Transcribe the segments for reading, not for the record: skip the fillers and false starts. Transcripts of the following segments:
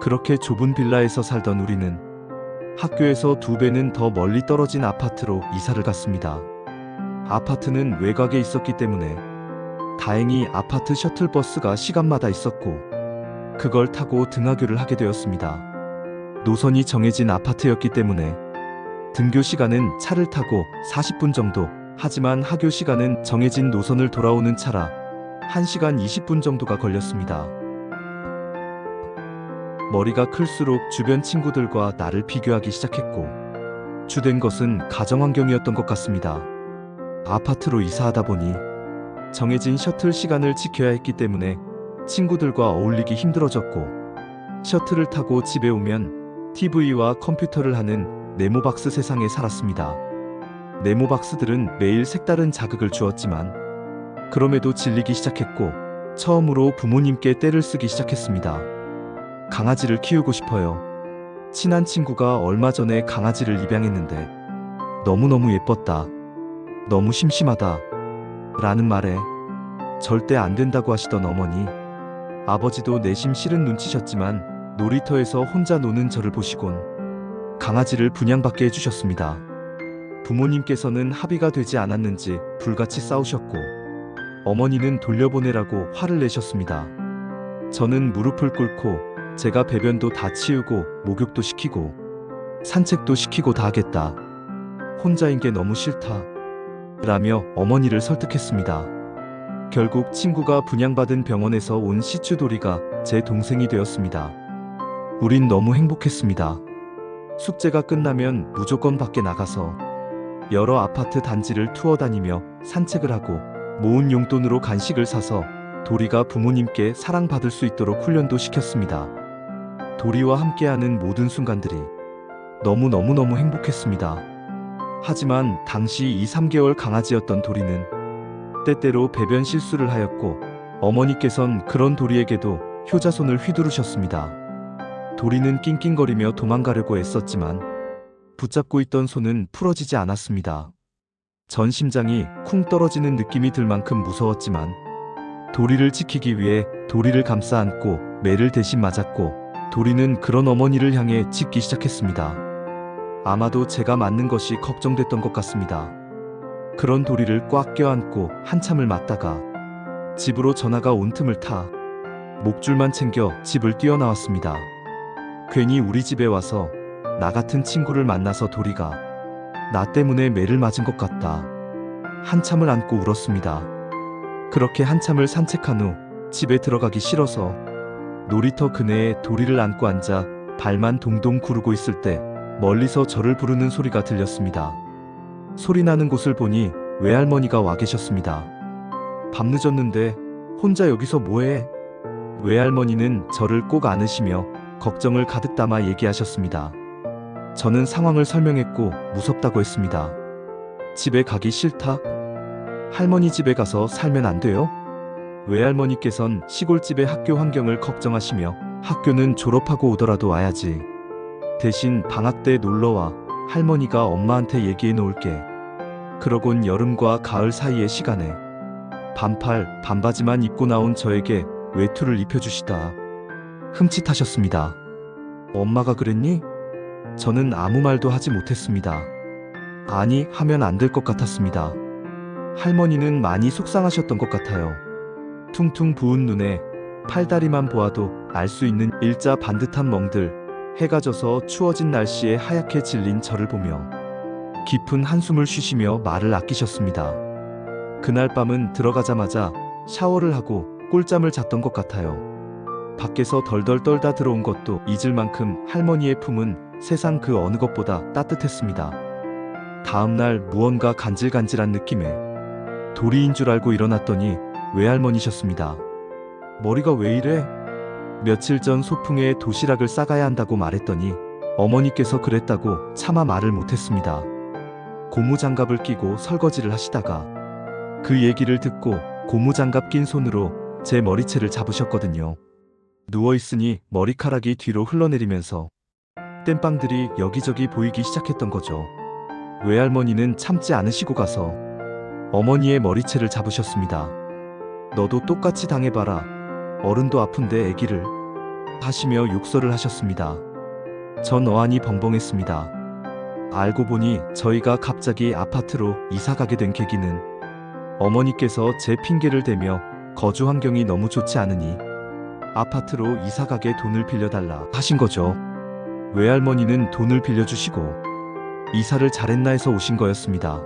그렇게 좁은 빌라에서 살던 우리는 학교에서 2배는 더 멀리 떨어진 아파트로 이사를 갔습니다. 아파트는 외곽에 있었기 때문에 다행히 아파트 셔틀버스가 시간마다 있었고 그걸 타고 등하교를 하게 되었습니다. 노선이 정해진 아파트였기 때문에 등교 시간은 차를 타고 40분 정도, 하지만 하교 시간은 정해진 노선을 돌아오는 차라 1시간 20분 정도가 걸렸습니다. 머리가 클수록 주변 친구들과 나를 비교하기 시작했고 주된 것은 가정환경이었던 것 같습니다. 아파트로 이사하다 보니 정해진 셔틀 시간을 지켜야 했기 때문에 친구들과 어울리기 힘들어졌고 셔틀을 타고 집에 오면 TV와 컴퓨터를 하는 네모박스 세상에 살았습니다. 네모박스들은 매일 색다른 자극을 주었지만 그럼에도 질리기 시작했고 처음으로 부모님께 떼를 쓰기 시작했습니다. 강아지를 키우고 싶어요. 친한 친구가 얼마 전에 강아지를 입양했는데 너무너무 예뻤다. 너무 심심하다. 라는 말에 절대 안 된다고 하시던 어머니, 아버지도 내심 싫은 눈치셨지만 놀이터에서 혼자 노는 저를 보시곤 강아지를 분양받게 해주셨습니다. 부모님께서는 합의가 되지 않았는지 불같이 싸우셨고 어머니는 돌려보내라고 화를 내셨습니다. 저는 무릎을 꿇고 제가 배변도 다 치우고 목욕도 시키고 산책도 시키고 다 하겠다. 혼자인 게 너무 싫다. 라며 어머니를 설득했습니다. 결국 친구가 분양받은 병원에서 온 시추돌이가 제 동생이 되었습니다. 우린 너무 행복했습니다. 숙제가 끝나면 무조건 밖에 나가서 여러 아파트 단지를 투어 다니며 산책을 하고 모은 용돈으로 간식을 사서 도리가 부모님께 사랑받을 수 있도록 훈련도 시켰습니다. 도리와 함께하는 모든 순간들이 너무너무 행복했습니다. 하지만 당시 2~3개월 강아지였던 도리는 때때로 배변 실수를 하였고 어머니께선 그런 도리에게도 효자손을 휘두르셨습니다. 도리는 낑낑거리며 도망가려고 애썼지만 붙잡고 있던 손은 풀어지지 않았습니다. 전 심장이 쿵 떨어지는 느낌이 들 만큼 무서웠지만 도리를 지키기 위해 도리를 감싸 안고 매를 대신 맞았고 도리는 그런 어머니를 향해 짖기 시작했습니다. 아마도 제가 맞는 것이 걱정됐던 것 같습니다. 그런 도리를 꽉 껴안고 한참을 맞다가 집으로 전화가 온 틈을 타 목줄만 챙겨 집을 뛰어나왔습니다. 괜히 우리 집에 와서 나 같은 친구를 만나서 도리가 나 때문에 매를 맞은 것 같다. 한참을 안고 울었습니다. 그렇게 한참을 산책한 후 집에 들어가기 싫어서 놀이터 그네에 도리를 안고 앉아 발만 동동 구르고 있을 때 멀리서 저를 부르는 소리가 들렸습니다. 소리 나는 곳을 보니 외할머니가 와 계셨습니다. 밤늦었는데 혼자 여기서 뭐해? 외할머니는 저를 꼭 안으시며 걱정을 가득 담아 얘기하셨습니다. 저는 상황을 설명했고 무섭다고 했습니다. 집에 가기 싫다? 할머니 집에 가서 살면 안 돼요? 외할머니께선 시골집의 학교 환경을 걱정하시며 학교는 졸업하고 오더라도 와야지. 대신 방학 때 놀러와. 할머니가 엄마한테 얘기해 놓을게. 그러곤 여름과 가을 사이의 시간에 반팔, 반바지만 입고 나온 저에게 외투를 입혀주시다. 흠칫하셨습니다. 엄마가 그랬니? 저는 아무 말도 하지 못했습니다. 아니, 하면 안 될 것 같았습니다. 할머니는 많이 속상하셨던 것 같아요. 퉁퉁 부은 눈에 팔다리만 보아도 알 수 있는 일자 반듯한 멍들, 해가 져서 추워진 날씨에 하얗게 질린 저를 보며 깊은 한숨을 쉬시며 말을 아끼셨습니다. 그날 밤은 들어가자마자 샤워를 하고 꿀잠을 잤던 것 같아요. 밖에서 덜덜 떨다 들어온 것도 잊을 만큼 할머니의 품은 세상 그 어느 것보다 따뜻했습니다. 다음날 무언가 간질간질한 느낌에 도리인 줄 알고 일어났더니 외할머니셨습니다. 머리가 왜 이래? 며칠 전 소풍에 도시락을 싸가야 한다고 말했더니 어머니께서 그랬다고 차마 말을 못했습니다. 고무장갑을 끼고 설거지를 하시다가 그 얘기를 듣고 고무장갑 낀 손으로 제 머리채를 잡으셨거든요. 누워있으니 머리카락이 뒤로 흘러내리면서 땜빵들이 여기저기 보이기 시작했던 거죠. 외할머니는 참지 않으시고 가서 어머니의 머리채를 잡으셨습니다. 너도 똑같이 당해봐라. 어른도 아픈데 애기를. 하시며 욕설을 하셨습니다. 전 어안이 벙벙했습니다. 알고 보니 저희가 갑자기 아파트로 이사 가게 된 계기는 어머니께서 제 핑계를 대며 거주 환경이 너무 좋지 않으니 아파트로 이사 가게 돈을 빌려달라 하신 거죠. 외할머니는 돈을 빌려주시고 이사를 잘했나 해서 오신 거였습니다.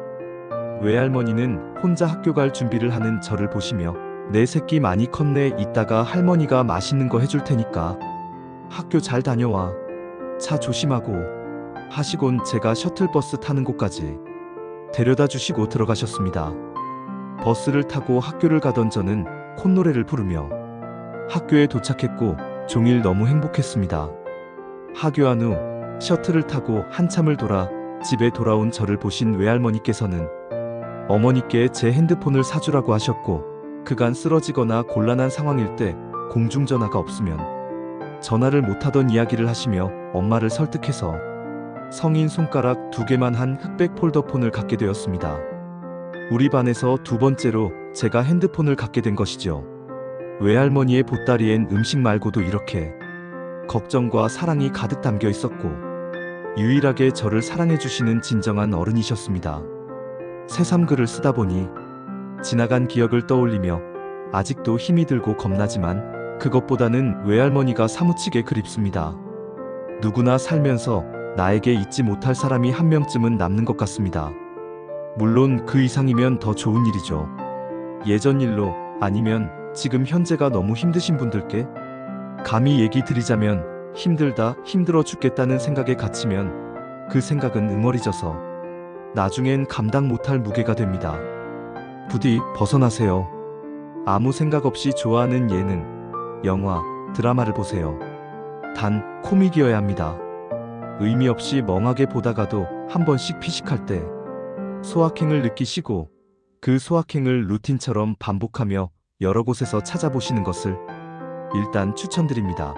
외할머니는 혼자 학교 갈 준비를 하는 저를 보시며 내 새끼 많이 컸네, 이따가 할머니가 맛있는 거 해줄 테니까 학교 잘 다녀와, 차 조심하고 하시곤 제가 셔틀버스 타는 곳까지 데려다 주시고 들어가셨습니다. 버스를 타고 학교를 가던 저는 콧노래를 부르며 학교에 도착했고 종일 너무 행복했습니다. 하교한 후 셔틀을 타고 한참을 돌아 집에 돌아온 저를 보신 외할머니께서는 어머니께 제 핸드폰을 사주라고 하셨고, 그간 쓰러지거나 곤란한 상황일 때 공중전화가 없으면 전화를 못하던 이야기를 하시며 엄마를 설득해서 성인 손가락 2개만 한 흑백 폴더폰을 갖게 되었습니다. 우리 반에서 두 번째로 제가 핸드폰을 갖게 된 것이죠. 외할머니의 보따리엔 음식 말고도 이렇게 걱정과 사랑이 가득 담겨 있었고, 유일하게 저를 사랑해주시는 진정한 어른이셨습니다. 새삼글을 쓰다 보니 지나간 기억을 떠올리며 아직도 힘이 들고 겁나지만 그것보다는 외할머니가 사무치게 그립습니다. 누구나 살면서 나에게 잊지 못할 사람이 한 명쯤은 남는 것 같습니다. 물론 그 이상이면 더 좋은 일이죠. 예전 일로, 아니면 지금 현재가 너무 힘드신 분들께 감히 얘기 드리자면 힘들다, 힘들어 죽겠다는 생각에 갇히면 그 생각은 응어리져서 나중엔 감당 못할 무게가 됩니다. 부디 벗어나세요. 아무 생각 없이 좋아하는 예능, 영화, 드라마를 보세요. 단 코믹이어야 합니다. 의미 없이 멍하게 보다가도 한 번씩 피식할 때 소확행을 느끼시고 그 소확행을 루틴처럼 반복하며 여러 곳에서 찾아보시는 것을 일단 추천드립니다.